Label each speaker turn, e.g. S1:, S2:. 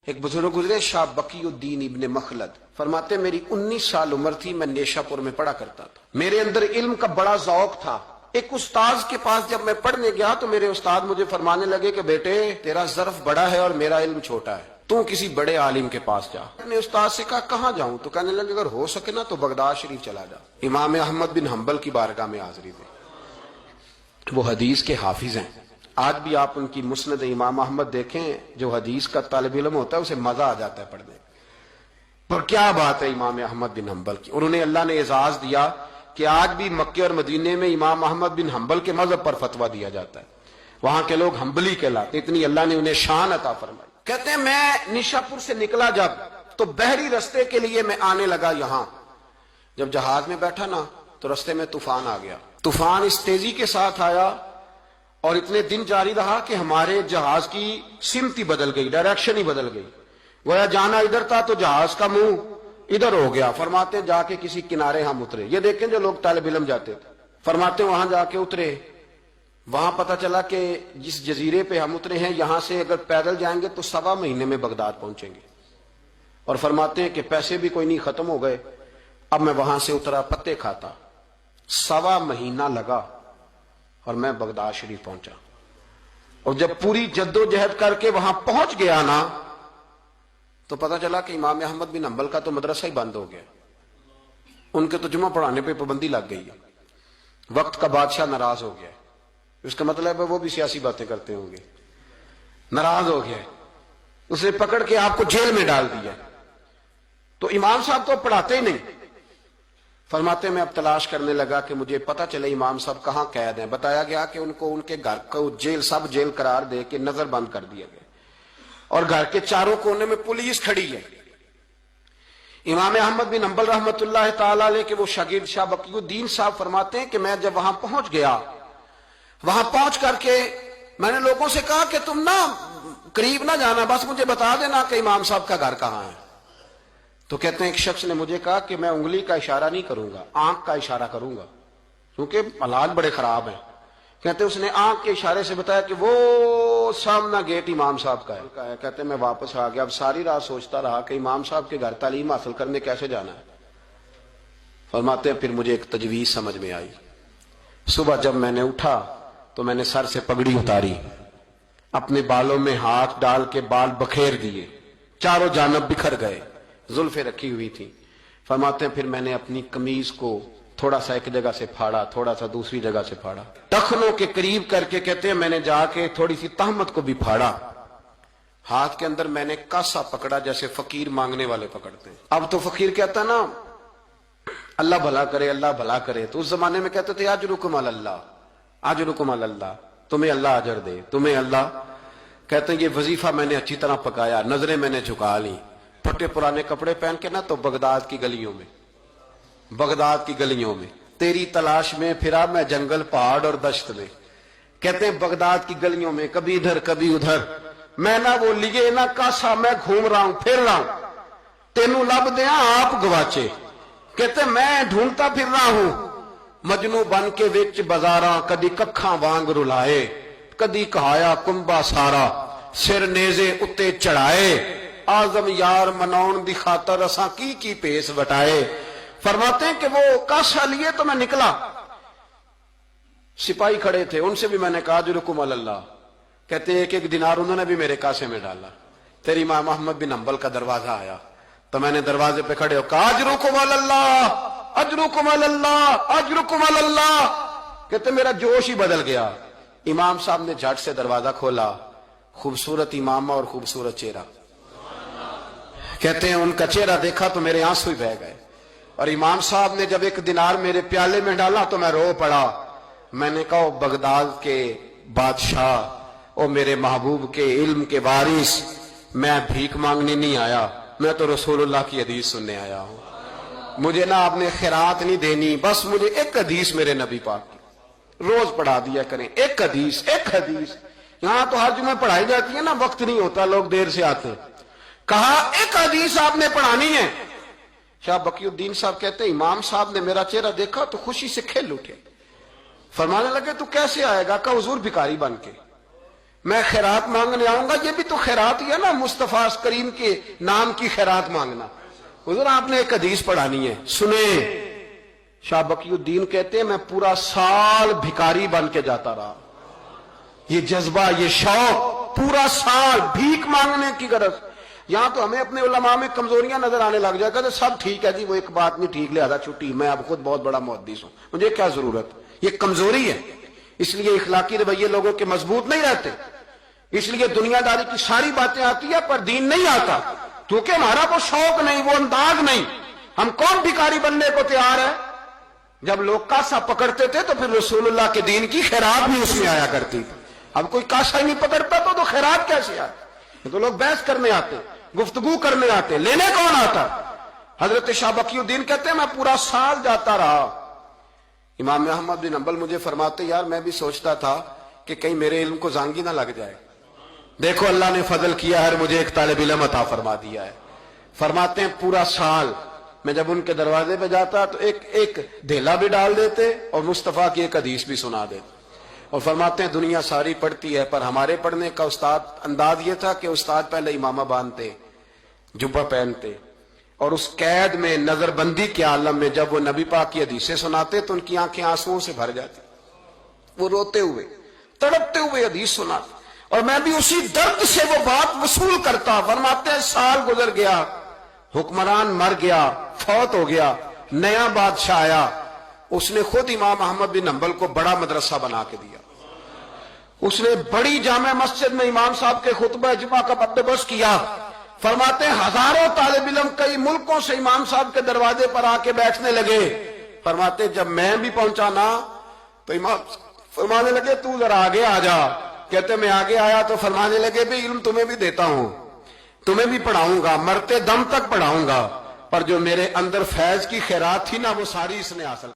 S1: ایک بزرگ گزرے شاہ بقی الدین ابن مخلد، فرماتے میری 19 سال عمر تھی، میں نیشا پور میں پڑھا کرتا تھا، میرے اندر علم کا بڑا ذوق تھا۔ ایک استاذ کے پاس جب میں پڑھنے گیا تو میرے استاد مجھے فرمانے لگے کہ بیٹے تیرا ظرف بڑا ہے اور میرا علم چھوٹا ہے، تو کسی بڑے عالم کے پاس جا۔ میں نے استاد سے کہا کہاں جاؤں؟ تو کہنے لگے اگر ہو سکے نا تو بغداد شریف چلا جا، امام احمد بن حنبل کی بارگاہ میں حاضری دے، وہ حدیث کے حافظ ہیں۔ آج بھی آپ ان کی مسند امام احمد دیکھیں، جو حدیث کا طالب علم ہوتا ہے اسے مزہ آ جاتا ہے پڑھنے پر۔ کیا بات ہے امام احمد بن حنبل کی، انہوں نے اللہ نے اعزاز دیا کہ آج بھی مکے اور مدینے میں امام احمد بن حنبل کے مذہب پر فتویٰ دیا جاتا ہے، وہاں کے لوگ حنبلی کہلاتے، اتنی اللہ نے انہیں شان عطا فرمائی۔ کہتے ہیں میں نیشاپور سے نکلا جب تو بحری رستے کے لیے میں آنے لگا یہاں، جب جہاز میں بیٹھا نا تو رستے میں طوفان آ گیا، طوفان اس تیزی کے ساتھ آیا اور اتنے دن جاری رہا کہ ہمارے جہاز کی سمت ہی بدل گئی، ڈائریکشن ہی بدل گئی، گویا جانا ادھر تھا تو جہاز کا منہ ادھر ہو گیا۔ فرماتے جا کے کسی کنارے ہم اترے، یہ دیکھیں جو لوگ طالب علم جاتے تھے، فرماتے وہاں جا کے اترے، وہاں پتہ چلا کہ جس جزیرے پہ ہم اترے ہیں یہاں سے اگر پیدل جائیں گے تو 1.25 مہینے میں بغداد پہنچیں گے، اور فرماتے ہیں کہ پیسے بھی کوئی نہیں، ختم ہو گئے۔ اب میں وہاں سے اترا پتے کھاتا، 1.25 مہینہ لگا اور میں بغداد شریف پہنچا، اور جب پوری جدوجہد کر کے وہاں پہنچ گیا نا تو پتہ چلا کہ امام احمد بن حنبل کا تو مدرسہ ہی بند ہو گیا، ان کے تو جمعہ پڑھانے پہ پابندی لگ گئی ہے، وقت کا بادشاہ ناراض ہو گیا، اس کا مطلب ہے وہ بھی سیاسی باتیں کرتے ہوں گے، ناراض ہو گیا، اسے پکڑ کے آپ کو جیل میں ڈال دیا۔ تو امام صاحب تو پڑھاتے ہی نہیں، فرماتے میں اب تلاش کرنے لگا کہ مجھے پتہ چلے امام صاحب کہاں قید ہیں۔ بتایا گیا کہ ان کو ان کے گھر کو جیل، سب جیل قرار دے کے نظر بند کر دیا گیا، اور گھر کے چاروں کونے میں پولیس کھڑی ہے۔ امام احمد بن حنبل رحمۃ اللہ تعالی علیہ کے وہ شاگرد شاہ بقی الدین صاحب فرماتے ہیں کہ میں جب وہاں پہنچ گیا، وہاں پہنچ کر کے میں نے لوگوں سے کہا کہ تم نا قریب نہ جانا، بس مجھے بتا دینا کہ امام صاحب کا گھر کہاں ہے۔ تو کہتے ہیں ایک شخص نے مجھے کہا کہ میں انگلی کا اشارہ نہیں کروں گا، آنکھ کا اشارہ کروں گا، کیونکہ حالات بڑے خراب ہیں۔ کہتے ہیں اس نے آنکھ کے اشارے سے بتایا کہ وہ سامنا گیٹ امام صاحب کا ہے۔ کہتے ہیں میں واپس آ گیا، اب ساری رات سوچتا رہا کہ امام صاحب کے گھر تعلیم حاصل کرنے کیسے جانا ہے۔ فرماتے ہیں پھر مجھے ایک تجویز سمجھ میں آئی، صبح جب میں نے اٹھا تو میں نے سر سے پگڑی اتاری، اپنے بالوں میں ہاتھ ڈال کے بال بکھیر دیے، چاروں جانب بکھر گئے، زلفیں رکھی ہوئی تھی۔ فرماتے ہیں پھر میں نے اپنی قمیض کو تھوڑا سا ایک جگہ سے پھاڑا، تھوڑا سا دوسری جگہ سے پھاڑا، ٹخنوں کے قریب کر کے کہتے ہیں میں نے جا کے تھوڑی سی تہمت کو بھی پھاڑا، ہاتھ کے اندر میں نے کاسا پکڑا جیسے فقیر مانگنے والے پکڑتے ہیں۔ اب تو فقیر کہتا نا اللہ بھلا کرے، اللہ بھلا کرے، تو اس زمانے میں کہتے تھے اجرکم علی اللہ، اجرکم علی اللہ، تمہیں اللہ اجر دے، تمہیں اللہ۔ کہتے ہیں یہ وظیفہ میں نے اچھی طرح پکایا، نظریں میں نے جھکا لی، پھٹے پرانے کپڑے پہن کے نا تو بغداد کی گلیوں میں، بغداد کی گلیوں میں تیری تلاش میں پھرا میں جنگل، پہاڑ اور دشت میں۔ کہتے ہیں بغداد کی گلیوں میں کبھی ادھر کبھی ادھر، میں نہ وہ لیے نہ کاسا، میں گھوم رہا ہوں پھر رہا ہوں، تینوں لب دیا آپ گواچے۔ کہتے ہیں میں ڈھونڈتا پھر رہا ہوں مجنو بن کے وچ بازاراں، کدی ککھاں وانگ رلائے، کدی کہایا کنبا سارا، سر نیزے اتے چڑھائے، آزم یار مناؤن دی خاطر اساں کی پیس وٹائے۔ فرماتے ہیں کہ وہ کاسا لیے تو میں نکلا، سپاہی کھڑے تھے، ان سے بھی میں نے کہا اجرکم علی اللہ۔ کہتے ہیں ایک دینار انہوں نے بھی میرے کاسے میں ڈالا۔ پھر امام احمد بن حنبل کا دروازہ آیا تو میں نے دروازے پہ کھڑے ہو کہا اجرکم علی اللہ، اجرکم علی اللہ، اجرکم علی اللہ۔ کہتے میرا جوش ہی بدل گیا۔ امام صاحب نے جھٹ سے دروازہ کھولا، خوبصورت امامہ اور خوبصورت چہرہ، کہتے ہیں ان کا چہرہ دیکھا تو میرے آنسو ہی بہہ گئے، اور امام صاحب نے جب 1 دینار میرے پیالے میں ڈالا تو میں رو پڑا۔ میں نے کہا بغداد کے بادشاہ، او میرے محبوب کے علم کے وارث، میں بھیک مانگنے نہیں آیا، میں تو رسول اللہ کی حدیث سننے آیا ہوں، مجھے نہ آپ نے خیرات نہیں دینی، بس مجھے ایک حدیث میرے نبی پاک کی روز پڑھا دیا کریں، ایک حدیث، ایک حدیث۔ یہاں تو ہر جمعہ پڑھائی جاتی ہے نا، وقت نہیں ہوتا، لوگ دیر سے آتے ہیں۔ کہا ایک حدیث آپ نے پڑھانی ہے۔ شاہ بقی الدین صاحب کہتے ہیں امام صاحب نے میرا چہرہ دیکھا تو خوشی سے کھل اٹھے، فرمانے لگے تو کیسے آئے گا؟ کہا حضور بھکاری بن کے۔ میں خیرات مانگنے آؤں گا، یہ بھی تو خیرات ہی ہے نا، مصطفیٰ کریم کے نام کی خیرات مانگنا۔ حضور آپ نے ایک حدیث پڑھانی ہے، سنیں۔ شاہ بقی الدین کہتے ہیں میں پورا سال بھکاری بن کے جاتا رہا، یہ جذبہ، یہ شوق، پورا سال بھیک مانگنے کی غرض۔ یہاں تو ہمیں اپنے علماء میں کمزوریاں نظر آنے لگ جائے گا، سب ٹھیک ہے جی، وہ ایک بات نہیں ٹھیک، لہذا چھٹی، میں اب خود بہت بڑا محدث ہوں، مجھے کیا ضرورت، یہ کمزوری ہے۔ اس لیے اخلاقی رویے لوگوں کے مضبوط نہیں رہتے، اس لیے دنیا داری کی ساری باتیں آتی ہیں پر دین نہیں آتا، کیونکہ ہمارا وہ شوق نہیں، وہ انداز نہیں۔ ہم کون بھکاری بننے کو تیار ہے؟ جب لوگ کاسا پکڑتے تھے تو پھر رسول اللہ کے دین کی خیرات بھی اس میں آیا کرتی تھی۔ اب کوئی کاسا ہی نہیں پکڑتا تو خیرات کیسے آتی؟ تو لوگ بحث کرنے آتے، گفتگو کرنے آتے، لینے کون آتا؟ حضرت شاہ بقی الدین کہتے ہیں میں پورا سال جاتا رہا۔ امام احمد بن حنبل مجھے فرماتے یار میں بھی سوچتا تھا کہ کہیں میرے علم کو زانگی نہ لگ جائے، دیکھو اللہ نے فضل کیا ہے، مجھے ایک طالب علم عطا فرما دیا ہے۔ فرماتے ہیں پورا سال میں جب ان کے دروازے پہ جاتا تو ایک دھیلا بھی ڈال دیتے اور مصطفیٰ کی ایک حدیث بھی سنا دیتے، اور فرماتے ہیں دنیا ساری پڑھتی ہے پر ہمارے پڑھنے کا استاد انداز یہ تھا کہ استاد پہلے امامہ باندھتے، جبہ پہنتے، اور اس قید میں نظر بندی کے عالم میں جب وہ نبی پاک کی حدیثیں سناتے تو ان کی آنکھیں آنسوؤں سے بھر جاتی، وہ روتے ہوئے تڑپتے ہوئے حدیث سناتے، اور میں بھی اسی درد سے وہ بات وصول کرتا۔ فرماتے ہیں سال گزر گیا، حکمران مر گیا، فوت ہو گیا، نیا بادشاہ آیا، اس نے خود امام احمد بن حنبل کو بڑا مدرسہ بنا کے دیا، اس نے بڑی جامع مسجد میں امام صاحب کے خطبہ جمعہ کا بندوبست کیا۔ فرماتے ہیں ہزاروں طالب علم کئی ملکوں سے امام صاحب کے دروازے پر آ کے بیٹھنے لگے۔ فرماتے جب میں بھی پہنچا نا تو امام فرمانے لگے تو ذرا آگے آ جا۔ کہتے میں آگے آیا تو فرمانے لگے بھی علم تمہیں بھی دیتا ہوں، تمہیں بھی پڑھاؤں گا، مرتے دم تک پڑھاؤں گا، پر جو میرے اندر فیض کی خیرات تھی نا وہ ساری اس نے حاصل